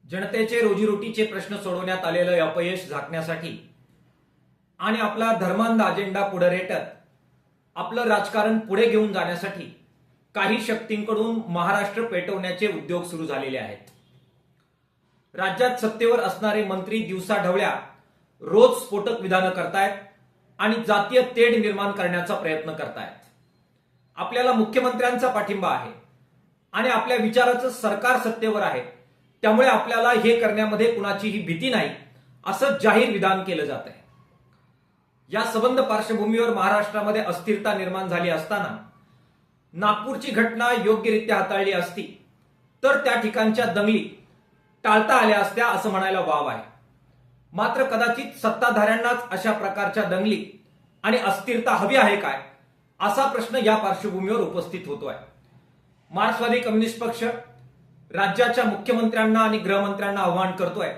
जनतेचे रोजीरोटीचे प्रश्न सोडवण्यात आलेलं अपयश झाकण्यासाठी आणि आपला धर्मांध अजेंडा पुढे रेटत आपलं राजकारण पुढे घेऊन जाण्यासाठी काही शक्तींकडून महाराष्ट्र पेटवण्याचे उद्योग सुरू झालेले आहेत। राज्यात सत्तेवर असणारे मंत्री दिवसाढवळ्या रोज स्फोटक विधानं करतायत आणि जातीय तेढ निर्माण करण्याचा प्रयत्न करतायत। आपल्याला मुख्यमंत्र्यांचा पाठिंबा आहे आणि आपल्या विचाराचं सरकार सत्तेवर आहे, त्यामुळे आपल्याला हे करण्यामध्ये कुणाचीही भीती नाही असं जाहीर विधान केलं जात आहे। या संबंध पार्श्वभूमीवर महाराष्ट्रामध्ये अस्थिरता निर्माण झाली असताना नागपूरची घटना योग्यरित्या हाताळली असती तर त्या ठिकाणच्या दंगली टाळता आल्या असत्या असं म्हणायला वाव आहे। मात्र कदाचित सत्ताधाऱ्यांनाच अशा प्रकारच्या दंगली आणि अस्थिरता हवी आहे काय असा प्रश्न या पार्श्वभूमीवर उपस्थित होतोय। मार्क्सवादी कम्युनिस्ट पक्ष राज्याच्या मुख्यमंत्र्यांना आणि गृहमंत्र्यांना आवाहन करतोय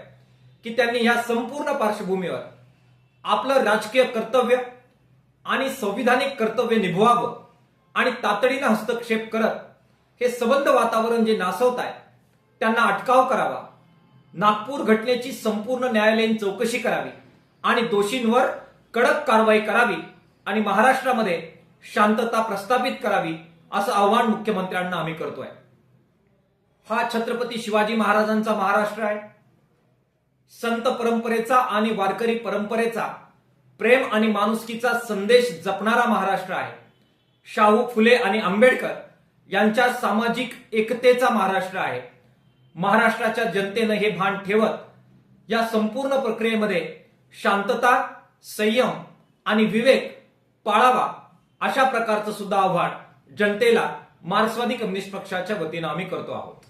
की त्यांनी या संपूर्ण पार्श्वभूमीवर आपलं राजकीय कर्तव्य आणि संविधानिक कर्तव्य निभवावं आणि तातडीनं हस्तक्षेप करत हे सबंध वातावरण जे नासवत आहे त्यांना अटकाव करावा, नागपूर घटनेची संपूर्ण न्यायालयीन चौकशी करावी आणि दोषींवर कडक कारवाई करावी आणि महाराष्ट्रामध्ये शांतता प्रस्थापित करावी असं आवाहन मुख्यमंत्र्यांना आम्ही करतोय। हा छत्रपती शिवाजी महाराजांचा महाराष्ट्र आहे। संत परंपरेचा आणि वारकरी परंपरेचा प्रेम आणि माणुसकीचा संदेश जपणारा महाराष्ट्र आहे। शाहू फुले आणि आंबेडकर यांच्या सामाजिक एकतेचा महाराष्ट्र आहे। महाराष्ट्राच्या जनतेनं हे भान ठेवत या संपूर्ण प्रक्रियेमध्ये शांतता, संयम आणि विवेक पाळावा अशा प्रकारचं सुद्धा आव्हान जनतेला मार्क्सवादी कम्युनिस्ट पक्षाच्या वतीनं आम्ही करतो आहोत।